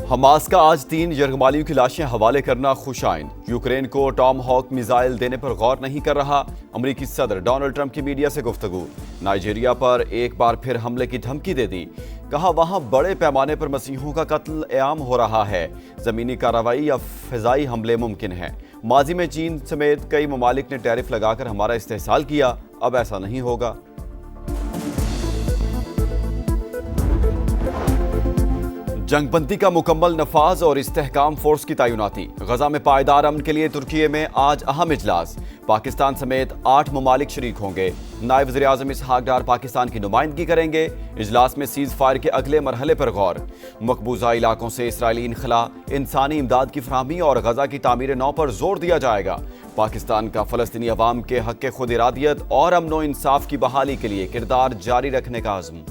Hamas کا آج 3 یرغمالیوں کی لاشیں حوالے کرنا خوش آئند۔ یوکرین کو ٹام ہاک میزائل دینے پر غور نہیں کر رہا۔ امریکی صدر ڈونلڈ ٹرمپ کی میڈیا سے گفتگو۔ نائجیریا پر ایک بار پھر حملے کی دھمکی دے دی۔ کہا وہاں بڑے پیمانے پر مسیحیوں کا قتل عام ہو رہا ہے۔ زمینی کارروائی یا فضائی حملے ممکن ہیں۔ ماضی میں چین سمیت کئی ممالک نے ٹیرف لگا کر ہمارا استحصال کیا، اب ایسا نہیں ہوگا۔ جنگ بندی کا مکمل نفاذ اور استحکام فورس کی تعیناتی۔ غزہ میں پائیدار امن کے لیے ترکی میں آج اہم اجلاس۔ پاکستان سمیت 8 ممالک شریک ہوں گے۔ نائب وزیر اعظم اسحاق ڈار پاکستان کی نمائندگی کریں گے۔ اجلاس میں سیز فائر کے اگلے مرحلے پر غور۔ مقبوضہ علاقوں سے اسرائیلی انخلاء، انسانی امداد کی فراہمی اور غزہ کی تعمیر نو پر زور دیا جائے گا۔ پاکستان کا فلسطینی عوام کے حق خود ارادیت اور امن و انصاف کی بحالی کے لیے کردار جاری رکھنے کا عزم۔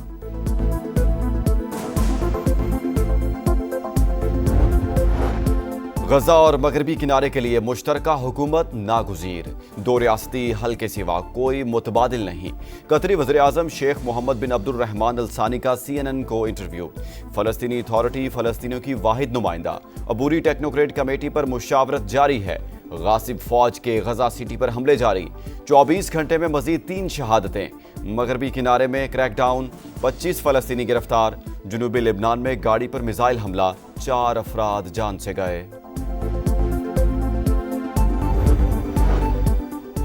غزہ اور مغربی کنارے کے لیے مشترکہ حکومت ناگزیر۔ 2 ریاستی حل کے سوا کوئی متبادل نہیں۔ قطری وزیر اعظم شیخ محمد بن عبد الرحمن الثانی کا CNN کو انٹرویو۔ فلسطینی اتھارٹی فلسطینیوں کی واحد نمائندہ۔ عبوری ٹیکنوکریٹ کمیٹی پر مشاورت جاری ہے۔ غاصب فوج کے غزہ سٹی پر حملے جاری۔ 24 گھنٹے میں مزید 3 شہادتیں۔ مغربی کنارے میں کریک ڈاؤن، 25 فلسطینی گرفتار۔ جنوبی لبنان میں گاڑی پر میزائل حملہ، 4 افراد جان سے گئے۔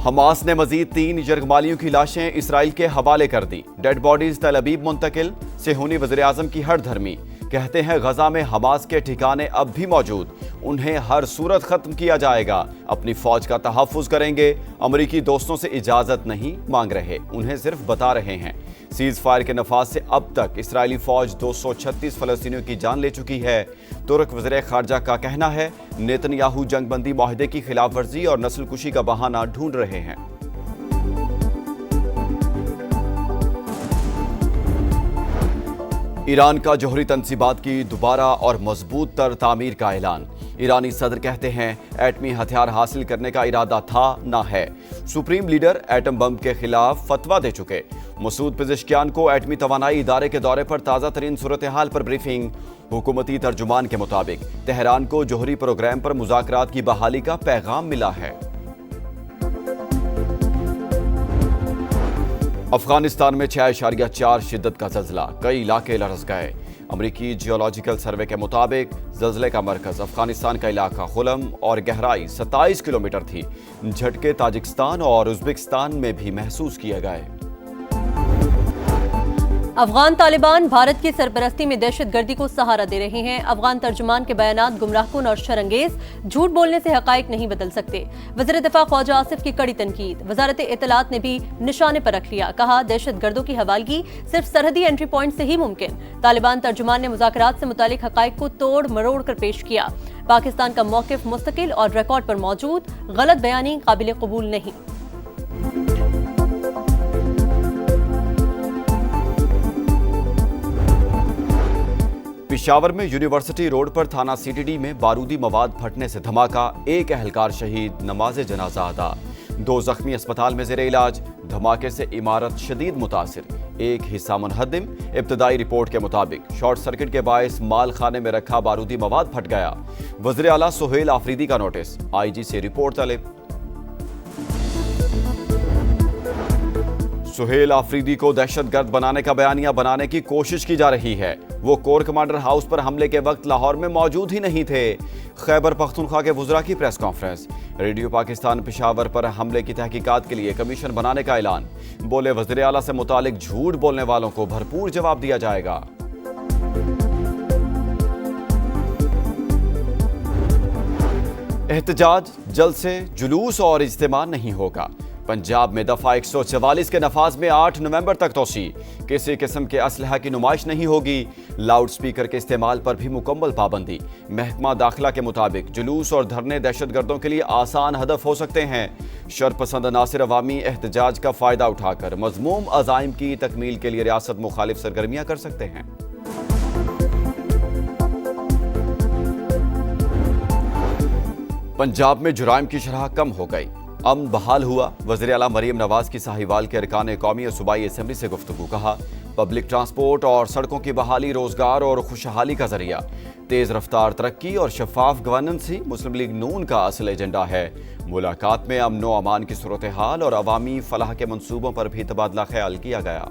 حماس نے مزید 3 یرغمالیوں کی لاشیں اسرائیل کے حوالے کر دی۔ ڈیڈ باڈیز تل ابیب منتقل۔ صہیونی وزیر اعظم کی ہر دھرمی۔ کہتے ہیں غزہ میں حماس کے ٹھکانے اب بھی موجود، انہیں ہر صورت ختم کیا جائے گا۔ اپنی فوج کا تحفظ کریں گے۔ امریکی دوستوں سے اجازت نہیں مانگ رہے، انہیں صرف بتا رہے ہیں۔ سیز فائر کے نفاذ سے اب تک اسرائیلی فوج 236 فلسطینیوں کی جان لے چکی ہے۔ ترک وزیر خارجہ کا کہنا ہے نیتن یاہو جنگ بندی معاہدے کی خلاف ورزی اور نسل کشی کا بہانہ ڈھونڈ رہے ہیں۔ ایران کا جوہری تنصیبات کی دوبارہ اور مضبوط تر تعمیر کا اعلان۔ ایرانی صدر کہتے ہیں ایٹمی ہتھیار حاصل کرنے کا ارادہ تھا نہ ہے۔ سپریم لیڈر ایٹم بم کے خلاف فتویٰ دے چکے۔ مسعود پزشکیان کو ایٹمی توانائی ادارے کے دورے پر تازہ ترین صورتحال پر بریفنگ۔ حکومتی ترجمان کے مطابق تہران کو جوہری پروگرام پر مذاکرات کی بحالی کا پیغام ملا ہے۔ افغانستان میں 6.4 شدت کا زلزلہ، کئی علاقے لرز گئے۔ امریکی جیولوجیکل سروے کے مطابق زلزلے کا مرکز افغانستان کا علاقہ خلم اور گہرائی 27 کلومیٹر تھی۔ جھٹکے تاجکستان اور ازبکستان میں بھی محسوس کیے گئے۔ افغان طالبان بھارت کی سرپرستی میں دہشت گردی کو سہارا دے رہے ہیں۔ افغان ترجمان کے بیانات گمراہ کن اور شرانگیز، جھوٹ بولنے سے حقائق نہیں بدل سکتے۔ وزیر دفاع خواجہ آصف کی کڑی تنقید۔ وزارت اطلاعات نے بھی نشانے پر رکھ لیا، کہا دہشت گردوں کی حوالگی صرف سرحدی انٹری پوائنٹ سے ہی ممکن۔ طالبان ترجمان نے مذاکرات سے متعلق حقائق کو توڑ مروڑ کر پیش کیا۔ پاکستان کا موقف مستقل اور ریکارڈ پر موجود، غلط بیانی قابل قبول نہیں۔ پشاور میں یونیورسٹی روڈ پر تھانہ CTD میں بارودی مواد پھٹنے سے دھماکہ، 1 اہلکار شہید، نماز جنازہ ادا۔ 2 زخمی اسپتال میں زیر علاج۔ دھماکے سے عمارت شدید متاثر، ایک حصہ منہدم۔ ابتدائی رپورٹ کے مطابق شارٹ سرکٹ کے باعث مال خانے میں رکھا بارودی مواد پھٹ گیا۔ وزیر اعلیٰ سہیل آفریدی کا نوٹس، IG سے رپورٹ طلب۔ سہیل آفریدی کو دہشت گرد بنانے کا بیانیہ بنانے کی کوشش کی جا رہی ہے۔ وہ کور کمانڈر ہاؤس پر حملے کے وقت لاہور میں موجود ہی نہیں تھے۔ خیبر پختونخوا کے وزراء کی press conference. Radio Pakistan Peshawar پر حملے کی تحقیقات کے لیے کمیشن بنانے کا اعلان۔ بولے وزیر اعلیٰ سے متعلق جھوٹ بولنے والوں کو بھرپور جواب دیا جائے گا۔ احتجاج، جلسے، جلوس اور اجتماع نہیں ہوگا۔ پنجاب میں دفعہ 144 کے نفاذ میں 8 نومبر تک توسیع۔ کسی قسم کے اسلحہ کی نمائش نہیں ہوگی۔ لاؤڈ سپیکر کے استعمال پر بھی مکمل پابندی۔ محکمہ داخلہ کے مطابق جلوس اور دھرنے دہشت گردوں کے لیے آسان ہدف ہو سکتے ہیں۔ شرپسند عناصر عوامی احتجاج کا فائدہ اٹھا کر مذموم عزائم کی تکمیل کے لیے ریاست مخالف سرگرمیاں کر سکتے ہیں۔ پنجاب میں جرائم کی شرح کم ہو گئی، امن بحال ہوا۔ وزیر اعلیٰ مریم نواز کی ساہیوال کے ارکان قومی اور صوبائی اسمبلی سے گفتگو، کہا पब्लिक ट्रांसपोर्ट और सड़कों की बहाली रोजगार और खुशहाली का जरिया। तेज रफ्तार तरक्की और शफाफ गवर्नेंस ही मुस्लिम लीग नून का असल एजेंडा है। मुलाकात में अमन व अमान की सूरत हाल और अवामी फलाह के मंसूबों पर भी तबादला ख्याल किया गया।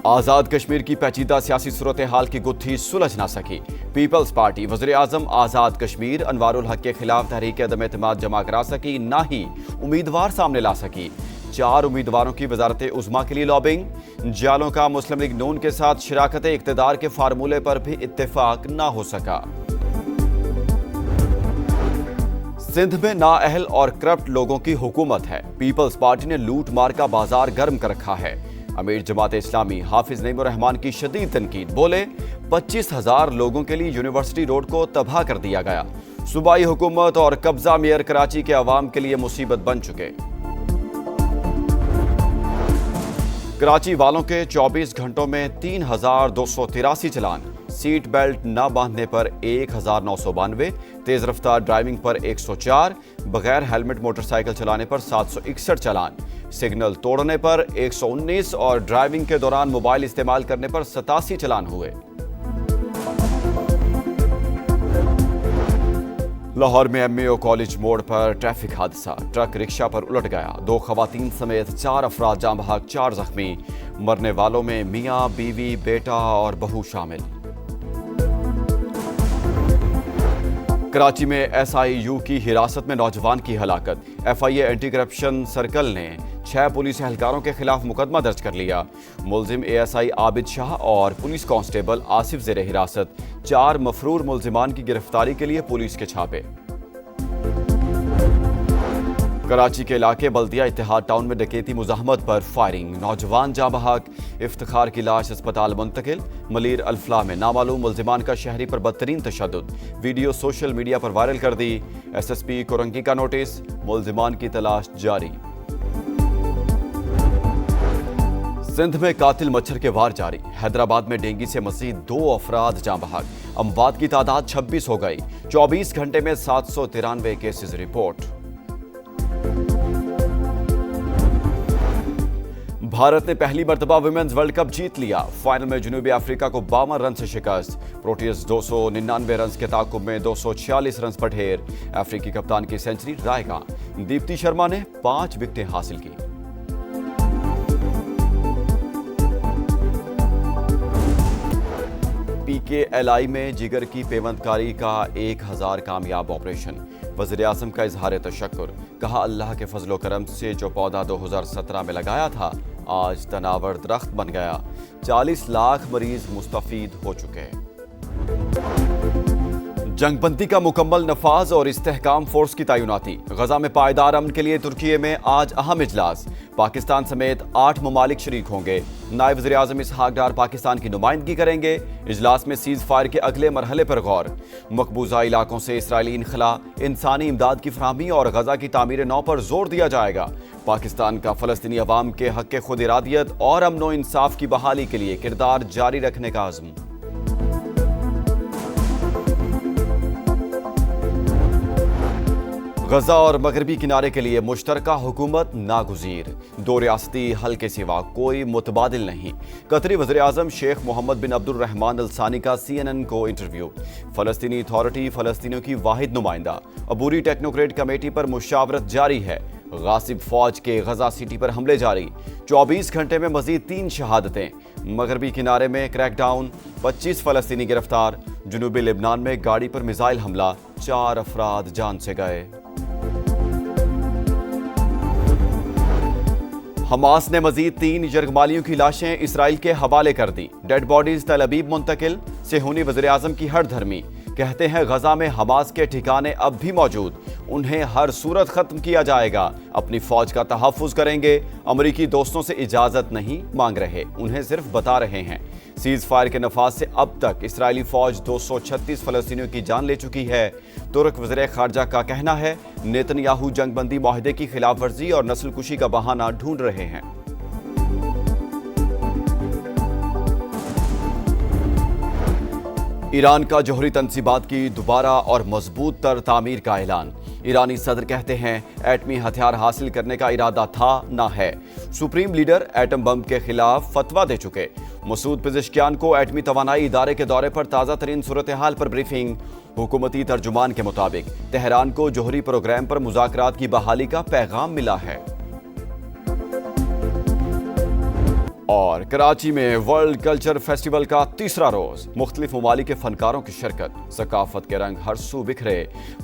आजाद कश्मीर की पेचीदा सियासी सूरत हाल की गुत्थी सुलझ ना सकी। पीपल्स पार्टी वज़ीर आज़म आजाद कश्मीर अनवारुल हक के खिलाफ तहरीक अदम एतमाद जमा करा सकी, ना ही उम्मीदवार सामने ला सकी। 4 उम्मीदवारों की वजारत उज़्मा के लिए लॉबिंग। जालों का मुस्लिम लीग नून के साथ शराकत इक़्तिदार के फार्मूले पर भी इत्तेफाक ना हो सका। सिंध में नाअहल और करप्ट लोगों की हुकूमत है। पीपल्स पार्टी ने लूट मार का बाजार गर्म कर रखा है। अमीर जमात इस्लामी हाफिज नईमुर रहमान की शदीद तनकीद, बोले 25,000 लोगों के लिए यूनिवर्सिटी रोड को तबाह कर दिया गया। सूबाई हुकूमत और कब्जा मेयर कराची के अवाम के लिए मुसीबत बन चुके। कराची वालों के 24 घंटों में 3,283 चलान। सीट बेल्ट न बांधने पर 1,992, तेज रफ्तार ड्राइविंग पर 104, बगैर हेलमेट मोटरसाइकिल चलाने पर 761 चालान, सिग्नल तोड़ने पर 119 और ड्राइविंग के दौरान मोबाइल इस्तेमाल करने पर 87 चालान हुए। लाहौर में एमएओ कॉलेज मोड़ पर ट्रैफिक हादसा, ट्रक रिक्शा पर उलट गया। 2 खवातीन समेत 4 अफराद जाँ बहक, 4 जख्मी। मरने वालों में मियाँ, बीवी, बेटा और बहू शामिल। कराची में एसआईयू की हिरासत में नौजवान की हलाकत। एफआईए एंटी करप्शन सर्कल ने 6 पुलिस एहलकारों के खिलाफ मुकदमा दर्ज कर लिया। मुलजिम एएसआई आबिद शाह और पुलिस कांस्टेबल आसिफ ज़ेर हिरासत। 4 मफरूर मुलजिमान की गिरफ्तारी के लिए पुलिस के छापे। कराची के इलाके बल्दिया इत्तेहाद टाउन में डकैती मुज़ाहमत पर फायरिंग, नौजवान जाँ बहक। इफ्तिखार की लाश अस्पताल मुंतकिल। मलीर अल्फला में नामालूम मुलजिमान का शहरी पर बदतरीन तशद्दुद, वीडियो सोशल मीडिया पर वायरल कर दी। एसएसपी कोरंगी का नोटिस, मुलजिमान की तलाश जारी। सिंध में कातिल मच्छर के वार जारी। हैदराबाद में डेंगू से मजीद 2 अफराद जाँ बहक। अमवात की तादाद 26 हो गई। 24 घंटे में 793 केसेस रिपोर्ट। भारत ने पहली मर्तबा वुमेन्स वर्ल्ड कप जीत लिया। फाइनल में जनूबी अफ्रीका को 52 रन से शिकस्त। प्रोटीज 299 रन के ताकुब में 246 रन पर ढेर। अफ्रीकी कप्तान की सेंचुरी रायगा। दीप्ति शर्मा ने 5 विकेटें हासिल की। पीकेएलआई में जिगर की पेवंदकारी का 1000 कामयाब ऑपरेशन। वज़ीर आज़म का इजहार तशक्कुर, कहा अल्लाह के फजलो करम से जो पौधा 2017 में लगाया था आज तनावर दरख्त बन गया। 40 लाख मरीज मुस्तफीद हो चुके हैं। जंगबंदी का मुकम्मल नफाज और इस्तेहकाम फोर्स की तैनाती। गजा में पायदार अमन के लिए तुर्की में आज अहम इजलास। पाकिस्तान समेत 8 ममालिक शरीक होंगे। नायब वज़ीर आज़म इसहाक डार पाकिस्तान की नुमाइंदगी करेंगे। इजलास में सीज फायर के अगले मरहले पर गौर। मकबूजा इलाकों से इसराइली इनखला, इंसानी इमदाद की फराहमी और गजा की तामीर नौ पर जोर दिया जाएगा। पाकिस्तान का फ़लस्तीनी अवाम के हक़ के खुद इरादियत और अमन व इंसाफ की बहाली के लिए किरदार जारी रखने का अज़्म। गजा और मगरबी किनारे के लिए मुश्तरका हुकूमत नागुज़ीर। 2 रियासती हल के सिवा कोई मुतबादिल नहीं। कतरी वज़ीर आज़म शेख मोहम्मद बिन अब्दुर्रहमान अल सानी का CNN को इंटरव्यू। फ़लस्तीनी अथॉरिटी फ़लस्तीनियों की वाहिद नुमाइंदा। अबूरी टेक्नोक्रेट कमेटी पर मुशावरत जारी है। गासिब फौज के गजा सिटी पर हमले जारी। 24 घंटे में मजीद 3 शहादतें। मगरबी किनारे में क्रैकडाउन, 25 फ़लस्तीनी गिरफ्तार। जनूबी लेबनान में गाड़ी पर मिसाइल हमला, 4 अफराद जान से गए। हमास ने मजीद 3 यरगमालियों की लाशें इसराइल के हवाले कर दी। डेड बॉडीज तल अबीब मुंतकिल। सेहूनी वज़ीर आज़म की हर धर्मी, कहते हैं गजा में हमास के ठिकाने अब भी मौजूद, उन्हें हर सूरत खत्म किया जाएगा। अपनी फौज का तहफ़्फ़ुज़ करेंगे। अमरीकी दोस्तों से इजाज़त नहीं मांग रहे, उन्हें सिर्फ बता रहे हैं। सीज़ फायर के नफाज से अब तक इसराइली फौज 236 फ़लस्तीनियों की जान ले चुकी है। तुर्क वज़ीर ख़ारजा का कहना है नेतन्याहू जंगबंदी माहिदे की खिलाफ वर्जी और नस्ल कुशी का बहाना ढूंढ रहे हैं। ईरान का जोहरी तंसीबात की दोबारा और मजबूत तर तामीर का ऐलान। ईरानी सदर कहते हैं एटमी हथियार हासिल करने का इरादा था ना है। सुप्रीम लीडर एटम बम के खिलाफ फतवा दे चुके। मसूद पेज़ेश्कियान को एटमी तवानाई इदारे के दौरे पर ताज़ा तरीन सूरत हाल पर ब्रीफिंग। हुकूमती तर्जुमान के मुताबिक तेहरान को जोहरी प्रोग्राम पर मुज़ाकरात की बहाली का पैगाम मिला है। और कराची में वर्ल्ड कल्चर फेस्टिवल का तीसरा रोज, मुख्तलिफ ममालिक के फनकारों की शिरकत, सकाफत के रंग हर सू बिखरे,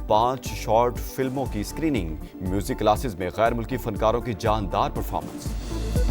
5 शॉर्ट फिल्मों की स्क्रीनिंग, म्यूजिक क्लासेस में गैर मुल्की फनकारों की जानदार परफॉर्मेंस।